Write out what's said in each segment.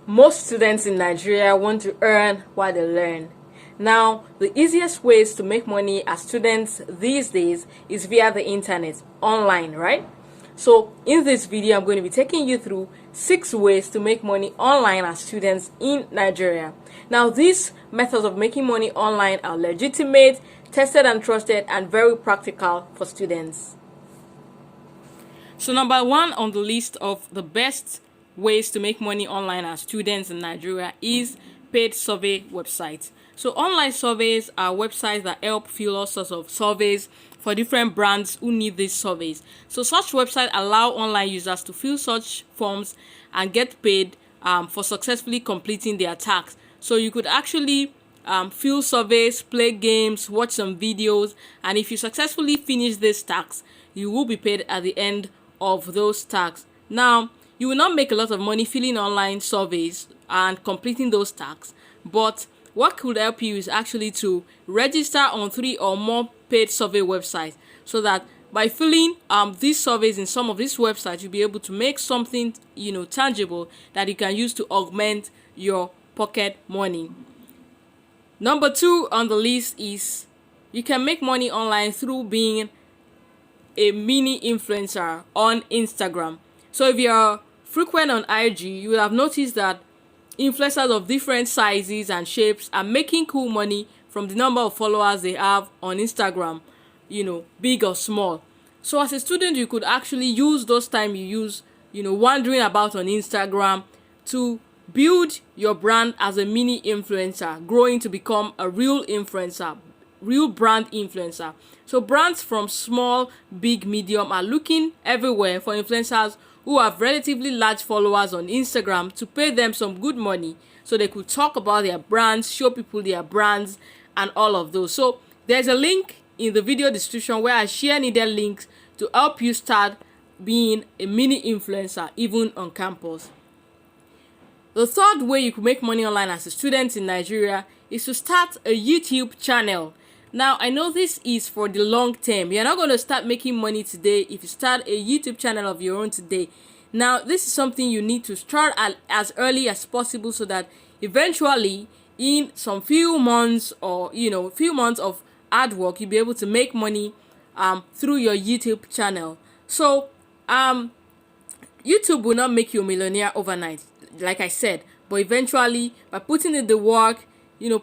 Most students in Nigeria want to earn while they learn. Now, the easiest ways to make money as students these days is via the internet, online, right? So, in this video, I'm going to be taking you through 6 ways to make money online as students in Nigeria. Now, these methods of making money online are legitimate, tested and trusted, and very practical for students. So, number 1 on the list of the best ways to make money online as students in Nigeria is paid survey websites. So online surveys are websites that help fill all sorts of surveys for different brands who need these surveys. So such websites allow online users to fill such forms and get paid for successfully completing their tasks. So you could actually fill surveys, play games, watch some videos, and if you successfully finish these tasks, you will be paid at the end of those tasks. Now, you will not make a lot of money filling online surveys and completing those tasks, but what could help you is actually to register on 3 or more paid survey websites, so that by filling these surveys in some of these websites, you'll be able to make something tangible that you can use to augment your pocket money. Number 2 on the list is you can make money online through being a mini influencer on Instagram. So if you're frequent on IG, you will have noticed that influencers of different sizes and shapes are making cool money from the number of followers they have on Instagram, big or small. So as a student, you could actually use those time you use, wandering about on Instagram to build your brand as a mini influencer, growing to become a real influencer, real brand influencer. So brands from small, big, medium are looking everywhere for influencers who have relatively large followers on Instagram to pay them some good money so they could talk about their brands, show people their brands, and all of those. So there's a link in the video description where I share needed links to help you start being a mini influencer even on campus. The third way you could make money online as a student in Nigeria is to start a YouTube channel. Now, I know this is for the long term. You're not going to start making money today if you start a YouTube channel of your own today. Now, this is something you need to start as early as possible so that eventually in some few months or, few months of hard work, you'll be able to make money through your YouTube channel. So, YouTube will not make you a millionaire overnight, like I said, but eventually by putting in the work,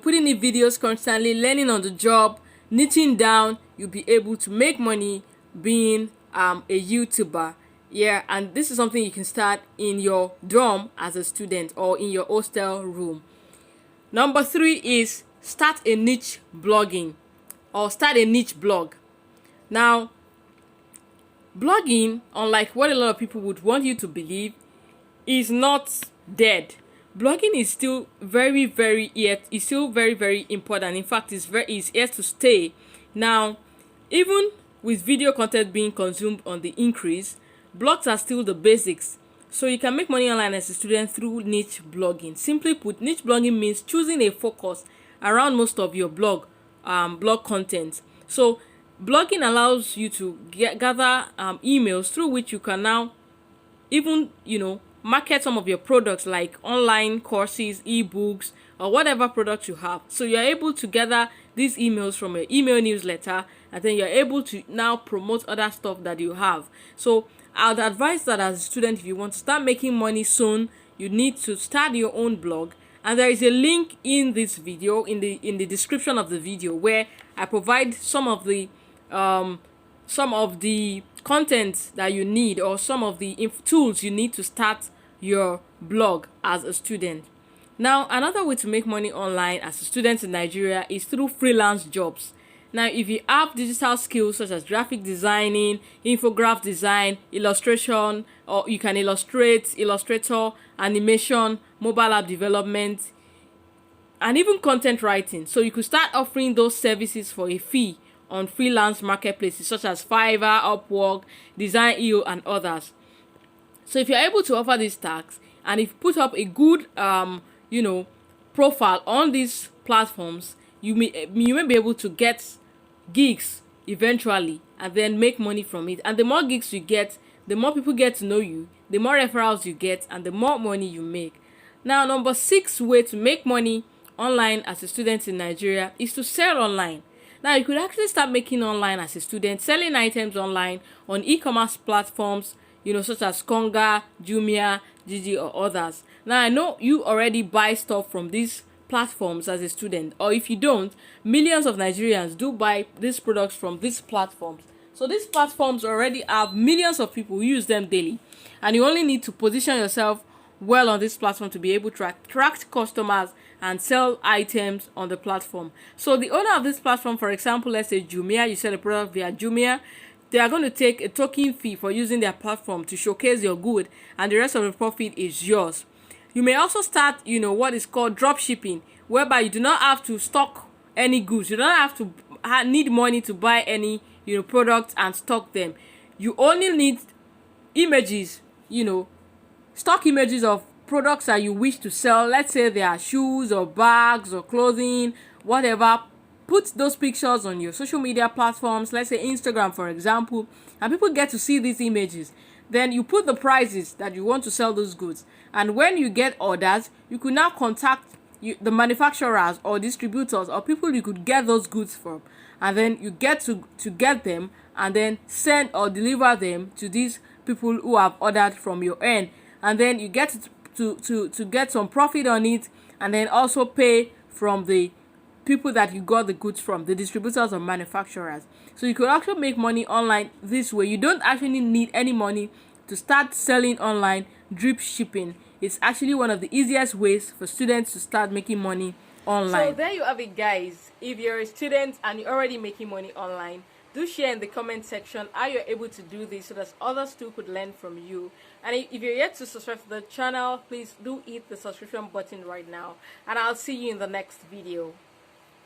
putting in videos constantly, learning on the job, knitting down, you'll be able to make money being a YouTuber. Yeah, and this is something you can start in your dorm as a student or in your hostel room. Number 3 is start a niche blogging or start a niche blog. Now, blogging, unlike what a lot of people would want you to believe, is not dead. Blogging is still very, very important. In fact, it's here to stay. Now, even with video content being consumed on the increase, blogs are still the basics. So you can make money online as a student through niche blogging. Simply put, niche blogging means choosing a focus around most of your blog content. So blogging allows you to gather emails through which you can now even, market some of your products like online courses, ebooks, or whatever products you have. So you're able to gather these emails from your email newsletter, and then you're able to now promote other stuff that you have. So I'd advise that as a student, if you want to start making money soon, you need to start your own blog. And there is a link in this video, in the description of the video, where I provide some of the content that you need, or some of the tools you need to start your blog as a student. Now, another way to make money online as a student in Nigeria is through freelance jobs. Now, if you have digital skills such as graphic designing, infographic design, illustration, or you can Illustrator, animation, mobile app development, and even content writing. So you could start offering those services for a fee on freelance marketplaces such as Fiverr, Upwork, Design.io, and others. So if you're able to offer these tasks and if you put up a good profile on these platforms, you may be able to get gigs eventually and then make money from it. And the more gigs you get, the more people get to know you, the more referrals you get, and the more money you make. Now, number 6 way to make money online as a student in Nigeria is to sell online. Now, you could actually start making online as a student, selling items online on e-commerce platforms, such as Konga, Jumia, Gigi, or others. Now, I know you already buy stuff from these platforms as a student, or if you don't, millions of Nigerians do buy these products from these platforms. So these platforms already have millions of people who use them daily, and you only need to position yourself well on this platform to be able to attract customers and sell items on the platform. So the owner of this platform, for example, let's say Jumia, you sell a product via Jumia, they are going to take a token fee for using their platform to showcase your good, and the rest of the profit is yours. You may also start, what is called drop shipping, whereby you do not have to stock any goods. You don't have to need money to buy any, products and stock them. You only need images, stock images of products that you wish to sell. Let's say they are shoes or bags or clothing, whatever. Put those pictures on your social media platforms, let's say Instagram, for example, and people get to see these images. Then you put the prices that you want to sell those goods, and when you get orders, you could now contact the manufacturers or distributors or people you could get those goods from, and then you get to get them and then send or deliver them to these people who have ordered from your end, and then you get to get some profit on it, and then also pay from the people that you got the goods from, the distributors or manufacturers. So you could actually make money online this way. You don't actually need any money to start selling online. Drip shipping is actually one of the easiest ways for students to start making money online. So there you have it, guys. If you're a student and you're already making money online, do share in the comment section how you're able to do this so that others too could learn from you. And if you're yet to subscribe to the channel, please do hit the subscription button right now, and I'll see you in the next video.